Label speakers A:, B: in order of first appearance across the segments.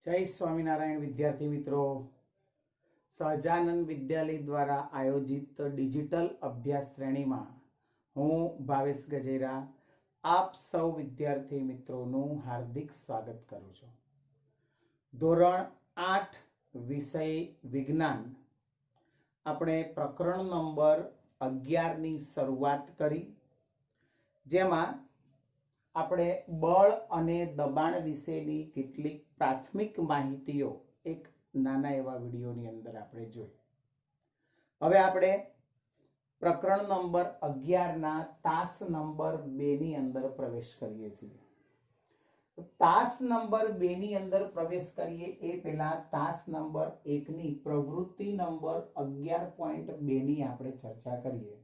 A: जय स्वामीनारायण विद्यार्थी मित्रों, सहजानंद विद्यालय द्वारा आयोजित डिजिटल अभ्यास श्रेणी में हूँ भावेश गजेरा आप सौ विद्यार्थी मित्रों हार्दिक स्वागत करूँ छूं। धोरण 8 विषय विज्ञान આપણે પ્રકરણ નંબર 11 ની શરૂઆત કરી, જેમાં આપણે બળ અને દબાણ વિશેની કેટલીક પ્રાથમિક માહિતીઓ એક નાના એવા વિડીયોની અંદર આપણે જોઈ. હવે આપણે પ્રકરણ નંબર 11 ના તાસ નંબર 2 ની અંદર પ્રવેશ કરીએ છીએ. તાસ નંબર 2 ની અંદર પ્રવેશ કરીએ એ પહેલા તાસ નંબર 1 ની પ્રવૃત્તિ નંબર 11.2 ની આપણે ચર્ચા કરીએ.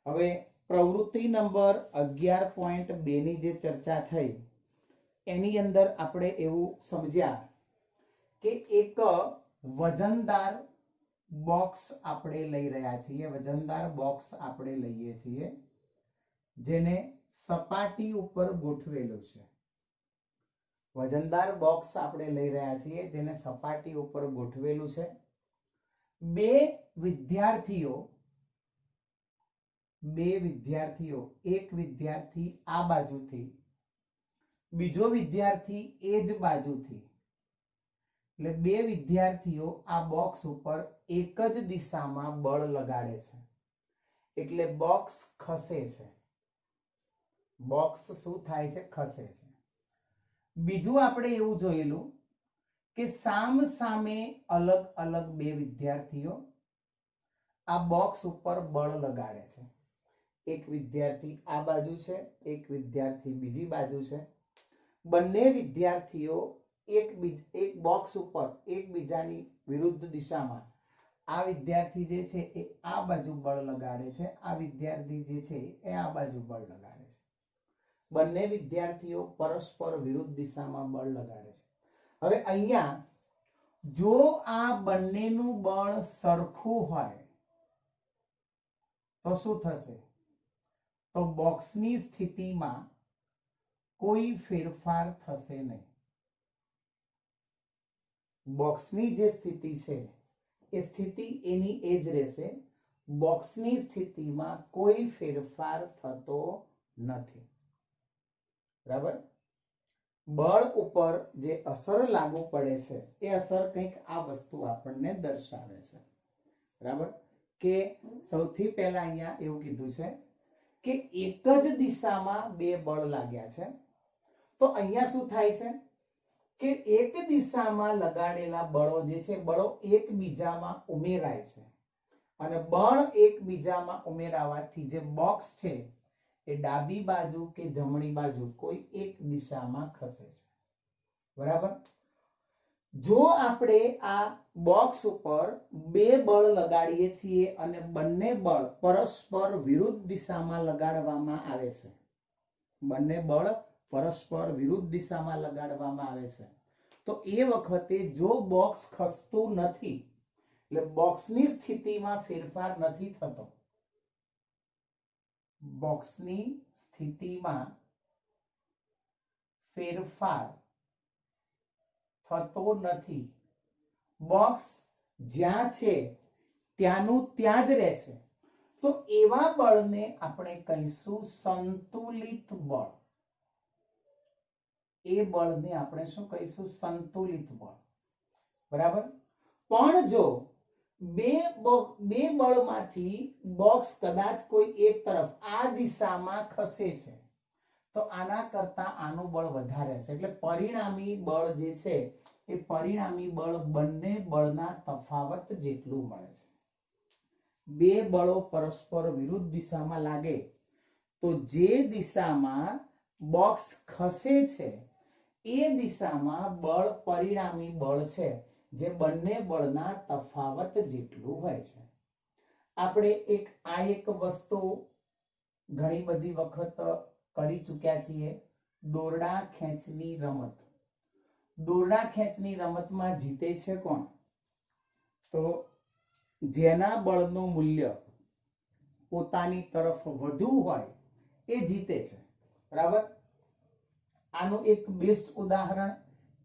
A: હવે પ્રવૃત્તિ નંબર 11.2 ની જે ચર્ચા થઈ એની અંદર આપણે એવું સમજ્યા કે એક વજનદાર બોક્સ આપણે લઈ રહ્યા છીએ. વજનદાર બોક્સ આપણે લઈએ છીએ જેને સપાટી ઉપર ગોઠવેલું છે. વજનદાર બોક્સ આપણે લઈ રહ્યા છીએ જેને સપાટી ઉપર ગોઠવેલું છે. બે વિદ્યાર્થીઓ એક વિદ્યાર્થી આ બાજુથી, બીજો વિદ્યાર્થી એ જ બાજુથી, એટલે બે વિદ્યાર્થીઓ આ બોક્સ ઉપર એક જ દિશામાં બળ લગાડે છે એટલે બોક્સ ખસે છે. બોક્સ શું થાય છે? ખસે છે. બીજું આપણે એવું જોયેલું કે સામ સામે અલગ અલગ બે વિદ્યાર્થીઓ આ બોક્સ ઉપર બળ લગાડે છે. એક વિદ્યાર્થી આ બાજુ છે, એક વિદ્યાર્થી બીજી બાજુ છે. બંને વિદ્યાર્થીઓ એક બોક્સ ઉપર એકબીજાની વિરુદ્ધ દિશામાં, આ વિદ્યાર્થી જે છે એ આ બાજુ બળ લગાડે છે, આ વિદ્યાર્થી જે છે એ આ બાજુ બળ લગાડે છે. બંને વિદ્યાર્થીઓ પરસ્પર વિરુદ્ધ દિશામાં બળ લગાડે છે. હવે અહીંયા જો આ બંનેનું બળ સરખું હોય તો શું થશે? તો બોક્સની સ્થિતિમાં કોઈ ફેરફાર થશે નહીં. બોક્સની જે સ્થિતિ છે એ સ્થિતિ એની એ જ રહેશે. બોક્સની સ્થિતિમાં કોઈ ફેરફાર થતો નથી. બરાબર? બળ ઉપર જે અસર લાગુ પડે છે એ અસર કંઈક આ વસ્તુ આપણને દર્શાવે છે. બરાબર? કે સૌથી પહેલા અહીંયા એવું કીધું છે કે એક જ દિશામાં બે બળ લાગ્યા છે. તો અહીંયા શું થાય છે કે એક દિશામાં લગાડેલા બળો જે છે, બળો એકબીજામાં ઉમેરાય છે અને બળ એકબીજામાં ઉમેરાવાથી જે બોક્સ છે એ ડાબી બાજુ કે જમણી બાજુ કોઈ એક દિશામાં ખસે છે. બરાબર? જો આપણે આ બોક્સ ઉપર બે બળ લગાડીએ છીએ અને બંને બળ પરસ્પર વિરુદ્ધ દિશામાં લગાડવામાં આવે છે, બંને બળ પરસ્પર વિરુદ્ધ દિશામાં લગાડવામાં આવે છે, તો એ વખતે જો બોક્સ ખસતું નથી, એટલે બોક્સની સ્થિતિમાં ફેરફાર નથી થતો, બોક્સની સ્થિતિમાં ફેરફાર થતો નથી, બોક્સ જ્યાં છે ત્યાંનું ત્યાં જ રહેશે, તો એવા બળને આપણે કહીશું સંતુલિત બળ. એ બળને આપણે શું કહીશું? સંતુલિત બળ. બરાબર? પણ જો બે બળમાંથી બોક્સ કદાચ કોઈ એક તરફ આ દિશામાં ખસે છે તો આના કરતા આનું બળ વધારે છે, એટલે પરિણામી બળ જે છે એ પરિણામી બળ બંને બળના તફાવત જેટલું મળે છે. બે બળો પરસ્પર વિરુદ્ધ દિશામાં લાગે તો જે દિશામાં બોક્સ ખસે છે એ દિશામાં બળ પરિણામી બળ છે જે બંને બળના તફાવત જેટલું હોય છે. આપણે એક વસ્તુ ઘણી બધી વખત કરી ચૂક્યા છીએ, દોરડા ખેંચની રમત. દોરડા ખેંચની રમતમાં જીતે છે કોણ? તો જેના બળનું મૂલ્ય પોતાની તરફ વધુ હોય એ જીતે છે. બરાબર? આનું એક બેસ્ટ ઉદાહરણ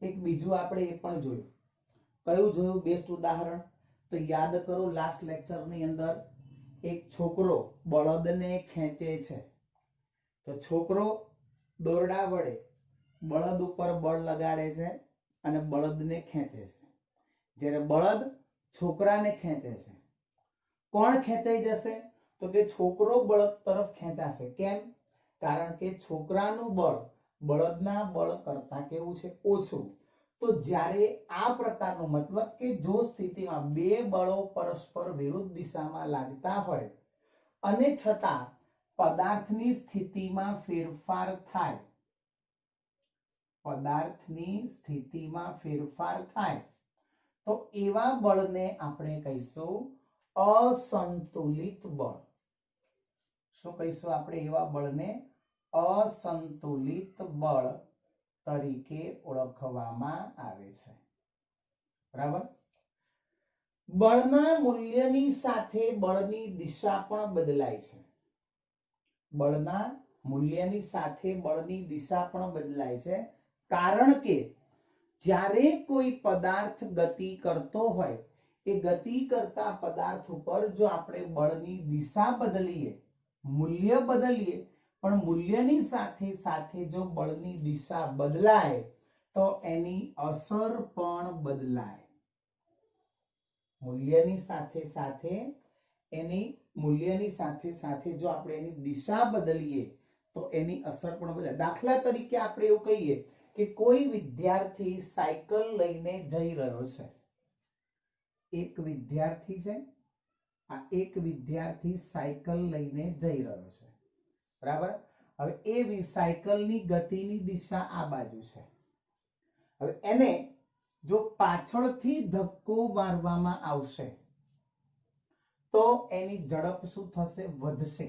A: એક બીજું આપણે એ પણ જોયું. કયું જોયું બેસ્ટ ઉદાહરણ? તો યાદ કરો, લાસ્ટ લેક્ચરની અંદર એક છોકરો બળદને ખેંચે છે. તો છોકરો દોરડા વડે બળદ ઉપર બળ લગાડે છે અને બળદને ખેંચે છે. જ્યારે બળદ છોકરાને ખેંચે છે, કોણ ખેંચાઈ જશે? તો કે છોકરો બળદ તરફ ખેંચાશે. કેમ? કારણ કે છોકરાનું બળ બળદના બળ કરતા કેવું છે? ઓછું. તો જ્યારે આ પ્રકારનું, મતલબ કે જો સ્થિતિમાં બે બળો પરસ્પર વિરુદ્ધ દિશામાં લાગતા હોય અને છતાં પદાર્થની સ્થિતિમાં ફેરફાર થાય, પદાર્થની સ્થિતિમાં ફેરફાર થાય તો એવા બળને આપણે કહીશું અસંતુલિત બળ. શું કહીશું આપણે? એવા બળને અસંતુલિત બળ તરીકે ઓળખવામાં આવે છે. બરાબર? બળના મૂલ્યની સાથે બળની દિશા પણ બદલાય છે. બળના મૂલ્યની સાથે બળની દિશા પણ બદલાય છે. કારણ કે જ્યારે કોઈ પદાર્થ ગતિ કરતો હોય, એ ગતિ કરતા પદાર્થ ઉપર જો આપણે બળની દિશા બદલીએ, મૂલ્ય બદલીએ, પણ મૂલ્યની સાથે સાથે જો બળની દિશા બદલાય તો એની અસર પણ બદલાય. મૂલ્યની સાથે સાથે જો આપણે એની દિશા બદલીએ તો એની અસર પણ બદલાય. દાખલા તરીકે આપણે એવું કહીએ કે કોઈ વિદ્યાર્થી સાયકલ લઈને જઈ રહ્યો છે. એક વિદ્યાર્થી છે, આ એક વિદ્યાર્થી સાયકલ લઈને જઈ રહ્યો છે. બરાબર? હવે એ સાયકલની ગતિની દિશા આ બાજુ છે. હવે એને જો પાછળથી ધક્કો મારવામાં આવશે તો એની ઝડપ શું થશે? વધશે.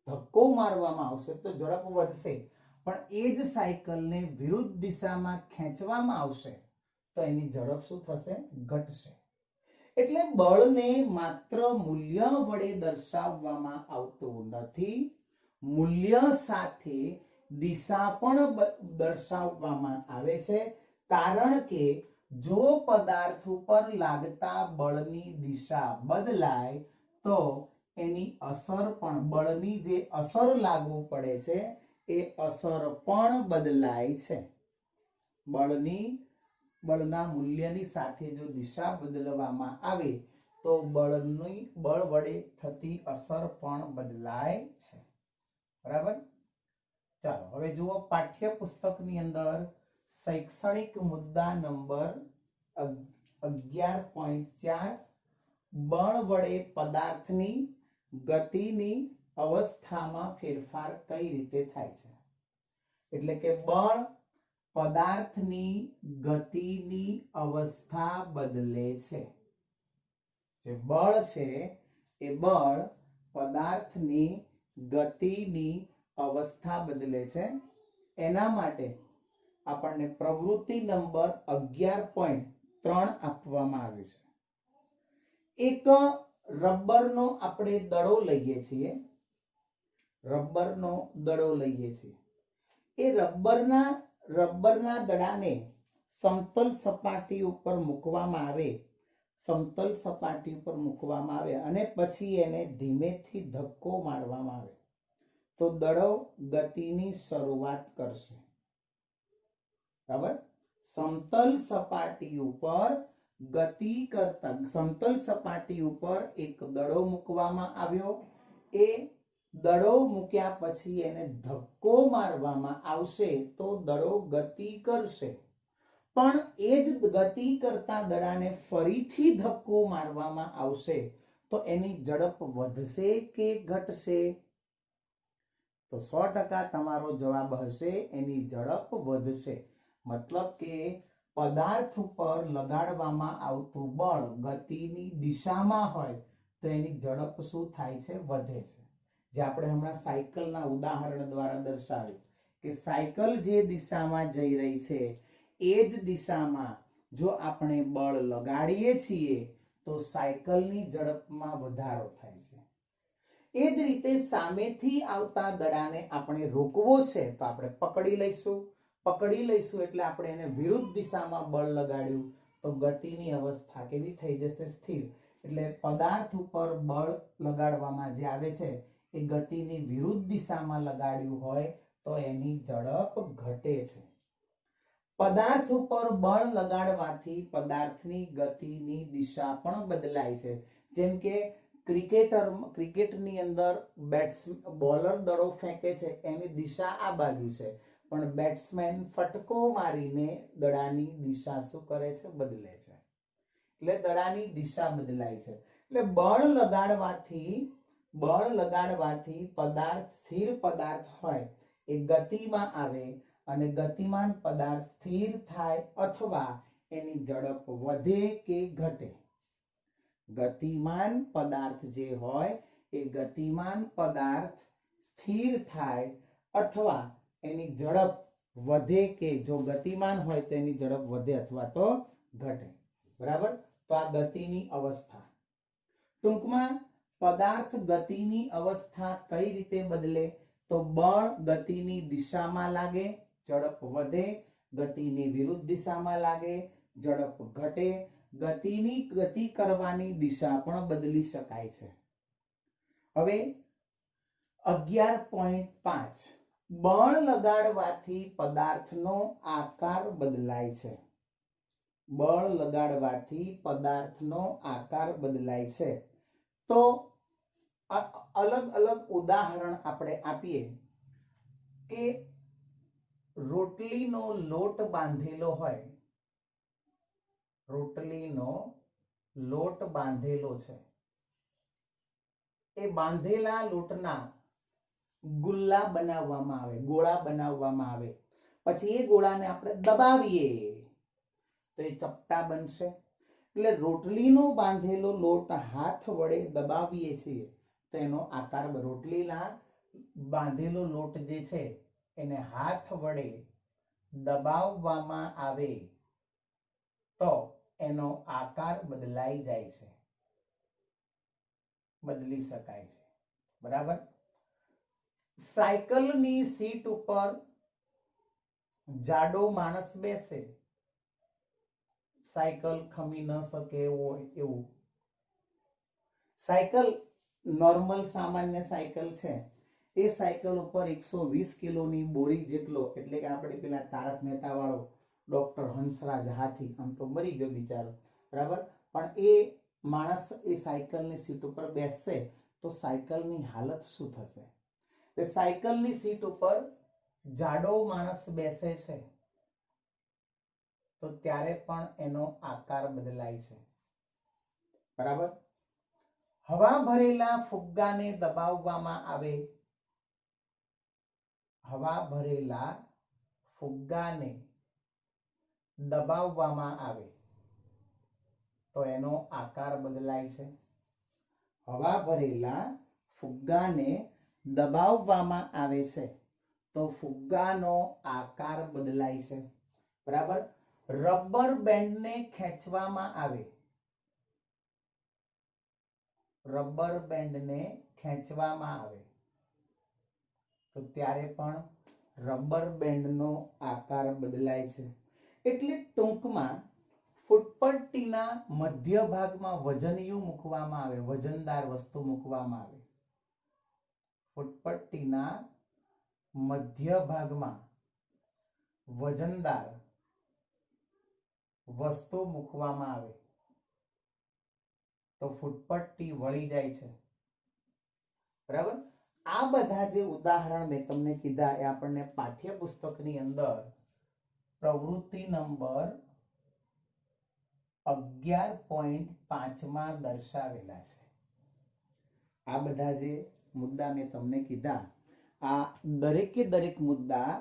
A: ધક્કો મારવામાં આવશે તો ઝડપ વધશે, પણ એ જ સાયકલને વિરુદ્ધ દિશામાં ખેંચવામાં આવશે તો એની ઝડપ શું થશે? ઘટશે. એટલે બળને માત્ર મૂલ્ય વડે દર્શાવવામાં આવતું નથી, મૂલ્ય સાથે દિશા પણ દર્શાવવામાં આવે છે. કારણ કે જો પદાર્થ ઉપર લાગતા બળની દિશા બદલાય તો એની અસર પણ, બળની જે અસર લાગુ પડે છે એ અસર પણ બદલાય છે. બળના મૂલ્યની સાથે જો દિશા બદલવામાં આવે તો બળ વડે થતી અસર પણ બદલાય છે. બરાબર? ચાલો હવે જુઓ, પાઠ્યપુસ્તકની અંદર શૈક્ષણિક મુદ્દા નંબર 11.4 બળ વડે પદાર્થની ગતિની અવસ્થામાં ફેરફાર કઈ રીતે થાય છે? એટલે કે બળ પદાર્થની ગતિની અવસ્થા બદલે છે. જે બળ છે એ બળ પદાર્થની ગતિની અવસ્થા બદલે છે. એના માટે આપણને પ્રવૃત્તિ નંબર 11.3 આપવામાં આવ્યું છે. એક રબરનો આપણે દડો લઈએ છીએ. રબરનો દડો લઈએ છીએ. એ રબરના દડાને સમતલ સપાટી ઉપર મૂકવામાં આવે, સમતલ સપાટી ઉપર મૂકવામાં આવે અને પછી એને ધીમેથી ધક્કો મારવામાં આવે તો દડો ગતિની શરૂઆત કરશે. બરાબર? સમતલ સપાટી ઉપર સમતલ સપાટી ઉપર એક દડો મૂકવામાં આવ્યો. એ દડો મૂક્યા પછી એને ધક્કો મારવામાં આવશે તો દડો ગતિ કરશે. પણ એ જ ગતિ કરતા દડાને ફરીથી ધક્કો મારવામાં આવશે તો એની ઝડપ વધશે કે ઘટશે? તો 100% તમારો જવાબ હશે એની ઝડપ વધશે. મતલબ કે પદાર્થ ઉપર લગાડવામાં આવતું બળ ગતિની દિશામાં હોય તો એની ઝડપ શું થાય છે? વધે છે. જે આપણે હમણાં સાયકલના ઉદાહરણ દ્વારા દર્શાવ્યું કે સાયકલ જે દિશામાં જઈ રહી છે એ જ દિશામાં જો આપણે બળ લગાડીએ છીએ તો સાયકલની ઝડપમાં વધારો થાય છે. એ જ રીતે સામેથી આવતા દડાને આપણે રોકવો છે તો આપણે પકડી લઈશું. પકડી લઈશું એટલે આપણે એને વિરુદ્ધ દિશામાં બળ લગાડ્યું તો ગતિની અવસ્થા કેવી થઈ જશે? સ્થિર. એટલે પદાર્થ ઉપર બળ લગાડવામાં જે આવે છે એ ગતિની વિરુદ્ધ દિશામાં લગાડ્યું હોય તો એની ઝડપ ઘટે છે. પદાર્થ ઉપર બળ લગાડવાથી પદાર્થની ગતિની દિશા પણ બદલાય છે. જેમ કે ક્રિકેટની અંદર બોલર દડો ફેંકે છે એની દિશા આ બાજુ છે, પણ બેટ્સમેન ફટકો મારીને દડાની દિશા શું કરે છે? બદલે છે. એટલે દડાની દિશા બદલાય છે. એટલે બળ લગાડવાથી પદાર્થ, સ્થિર પદાર્થ હોય એ ગતિમાં આવે અને ગતિમાન પદાર્થ સ્થિર થાય અથવા એની ઝડપ વધે કે ઘટે. ગતિમાન પદાર્થ જે હોય એ ગતિમાન પદાર્થ સ્થિર થાય અથવા એની ઝડપ વધે કે જો ગતિમાન હોય તો એની ઝડપ વધે અથવા તો ઘટે. બરાબર? તો આ ગતિની અવસ્થા. ટૂંકમાં પદાર્થ ગતિની અવસ્થા કઈ રીતે બદલે? તો બળ ગતિની દિશામાં લાગે, ઝડપ વધે, ગતિની વિરુદ્ધ દિશામાં લાગે, ઝડપ ઘટે. ગતિ કરવાની દિશા પણ બદલી શકાય છે. હવે 11.5 બળ લગાડવાથી પદાર્થનો આકાર બદલાય છે. બળ લગાડવાથી પદાર્થનો આકાર બદલાય છે. તો અલગ અલગ ઉદાહરણ આપણે આપીએ કે રોટલીનો લોટ બાંધેલો હોય, રોટલીનો લોટ બાંધેલો છે, એ બાંધેલા લોટના ગુલ્લા બનાવવામાં આવે, ગોળા બનાવવામાં આવે, પછી એ ગોળાને આપણે દબાવીએ તો એ ચપટા બનશે. એટલે રોટલીનો બાંધેલો લોટ હાથ વડે દબાવીએ છીએ તો એનો આકાર, રોટલીના બાંધેલો લોટ જે છે એને હાથ વડે દબાવવામાં આવે તો એનો આકાર બદલાઈ જાય છે, બદલી શકાય છે. બરાબર? સાયકલની સીટ ઉપર જાડો માણસ બેસે, સાયકલ ખમી ન શકે એવું. સાયકલ નોર્મલ સામાન્ય સાયકલ છે, એ સાયકલ ઉપર 120 કિલોની બોરી જેટલો, એટલે કે આપણે પેલા તારક મહેતા વાળો ડોક્ટર હંસરાજ હાથી, આમ તો મરી ગયો બિચારો, બરાબર, પણ એ માણસ એ સાયકલની સીટ ઉપર બેસશે તો સાયકલની હાલત શું થશે? એ સાયકલની સીટ ઉપર જાડો માણસ બેસે છે તો ત્યારે પણ એનો આકાર બદલાય છે. બરાબર? હવા ભરેલા ફુગ્ગાને દબાવવામાં આવે, હવા ભરેલા ફુગ્ગાને દબાવવામાં આવે તો એનો આકાર બદલાય છે. હવા ભરેલા ફુગ્ગાને દબાવવામાં આવે છે તો ફુગ્ગાનો આકાર બદલાય છે. બરાબર? રબર બેન્ડને ખેંચવામાં આવે, રબર બેન્ડને ખેંચવામાં આવે તો ત્યારે પણ રબર બેન્ડનો આકાર બદલાય છે. એટલે ટૂંકમાં ફૂટપટ્ટીના મધ્ય ભાગમાં વજનિયું મૂકવામાં આવે, વજનદાર વસ્તુ મૂકવામાં આવે. ફૂટપટ્ટીના મધ્ય ભાગમાં વજનદાર વસ્તુ મૂકવામાં આવે તો ફૂટપટ્ટી વળી જાય છે. બરાબર? આ બધા જે ઉદાહરણ મેં તમને કીધા એ આપણને પાઠ્યપુસ્તકની અંદર પ્રવૃત્તિ નંબર 11.5 માં દર્શાવેલા છે. આ બધા જે મુદ્દા મેં તમને કીધા, આ દરેકે દરેક મુદ્દા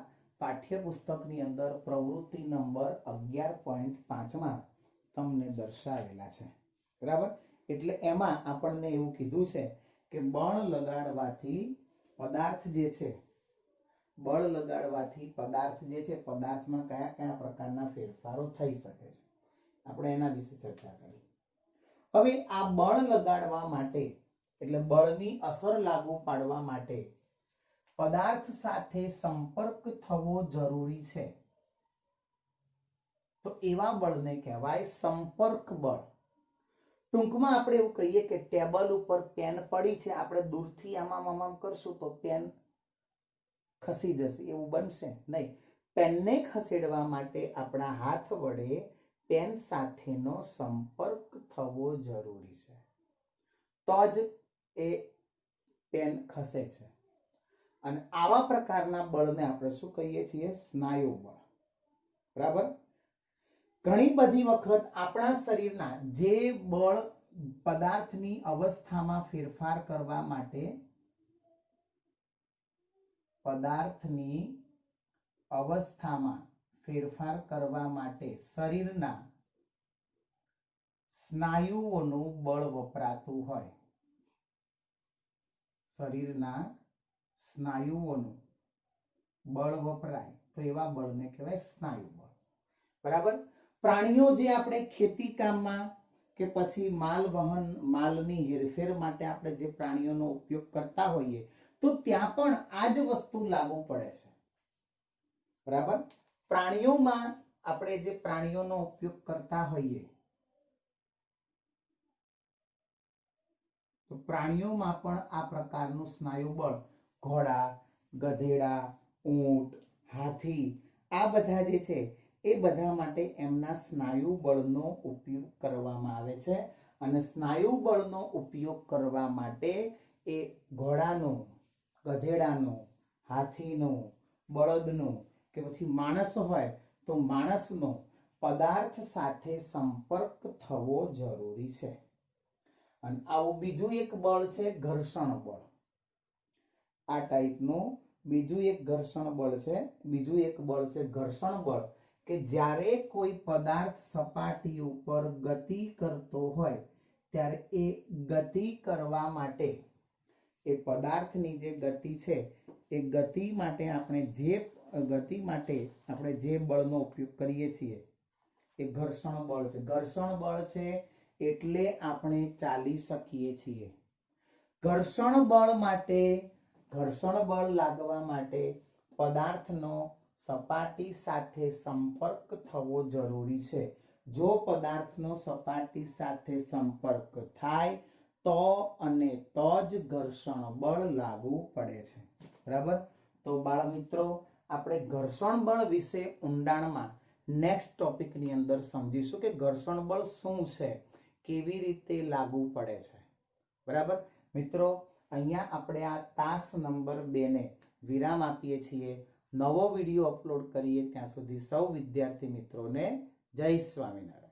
A: પાઠ્યપુસ્તકની અંદર પ્રવૃત્તિ નંબર 11.5 માં તમને દર્શાવેલા છે. બરાબર? એટલે એમાં આપણને એવું કીધું છે કે બળ લગાડવાથી પદાર્થ જે છે, બળ લગાડવાથી પદાર્થ જે છે, પદાર્થમાં કયા કયા પ્રકારના ફેરફારો થઈ શકે છે, આપણે એના વિશે ચર્ચા કરી. હવે આ બળ લગાડવા માટે, એટલે બળની અસર લાગુ પાડવા માટે પદાર્થ સાથે સંપર્ક થવો જરૂરી છે. તો એવા બળને કહેવાય સંપર્ક બળ. ટૂંકમાં આપણે એવું કહીએ કે ટેબલ ઉપર પેન પડી છે, આપણે દૂરથી આમ કરશું તો પેન ખસી જશે, એવું બનશે નહીં. પેનને ખસેડવા માટે આપણા હાથ વડે પેન સાથેનો સંપર્ક થવો જરૂરી છે, તો જ એ પેન ખસે છે. અને આવા પ્રકારના બળને આપણે શું કહીએ છીએ? સ્નાયુ બળ. બરાબર. ઘણી બધી વખત આપણા શરીરના જે બળ પદાર્થની અવસ્થામાં ફેરફાર કરવા માટે શરીરના સ્નાયુઓનું બળ વપરાતું હોય, શરીરના સ્નાયુઓનું બળ વપરાય તો એવા બળને કહેવાય સ્નાયુ બળ. બરાબર. પ્રાણીઓ જે આપણે ખેતી કામમાં કે પછી માલની હેરફેર માટે આપણે જે પ્રાણીઓનો ઉપયોગ કરતા હોઈએ, તો ત્યાં પણ આ જ વસ્તુ લાગુ પડે છે. બરાબર. પ્રાણીઓમાં આપણે જે પ્રાણીઓનો ઉપયોગ કરતા હોઈએ, તો પ્રાણીઓમાં પણ આ પ્રકારનું સ્નાયુ બળ, ઘોડા, ગધેડા, ઊંટ, હાથી, આ બધા જે છે એ બધા માટે એમના સ્નાયુ બળનો ઉપયોગ કરવામાં આવે છે. અને સ્નાયુ બળનો ઉપયોગ કરવા માટે એ ઘોડાનો, ગધેડાનો, હાથીનો, બળદનો કે પછી માણસ હોય તો માણસનો પદાર્થ સાથે સંપર્ક થવો જરૂરી છે. અને આવું બીજું એક બળ છે ઘર્ષણ બળ. આ ટાઈપનું બીજું એક ઘર્ષણ બળ છે ઘર્ષણ બળ, કે જ્યારે કોઈ પદાર્થ સપાટી ઉપર ગતિ કરતો હોય ત્યારે એ ગતિ કરવા માટે, એ પદાર્થની જે ગતિ છે એ ગતિ માટે આપણે જે બળનો ઉપયોગ કરીએ છીએ એ ઘર્ષણ બળ છે. ઘર્ષણ બળ છે એટલે આપણે ચાલી શકીએ છીએ. ઘર્ષણ બળ લાગવા માટે પદાર્થનો સપાટી સાથે સંપર્ક થવો જરૂરી છે. જો પદાર્થનો સપાટી સાથે સંપર્ક થાય તો જ ઘર્ષણ બળ લાગુ પડે છે. બરાબર. તો બાળ મિત્રો, આપણે ઘર્ષણ બળ વિશે ઊંડાણમાં નેક્સ્ટ ટોપિકની અંદર સમજીશું કે ઘર્ષણ બળ શું છે, કેવી રીતે લાગુ પડે છે. બરાબર મિત્રો, અહીંયા આપણે આ તાસ નંબર 2 ને વિરામ આપીએ છીએ. નવો વિડીયો અપલોડ કરીએ ત્યાં સુધી સૌ વિદ્યાર્થી મિત્રોને જય સ્વામિનારાયણ.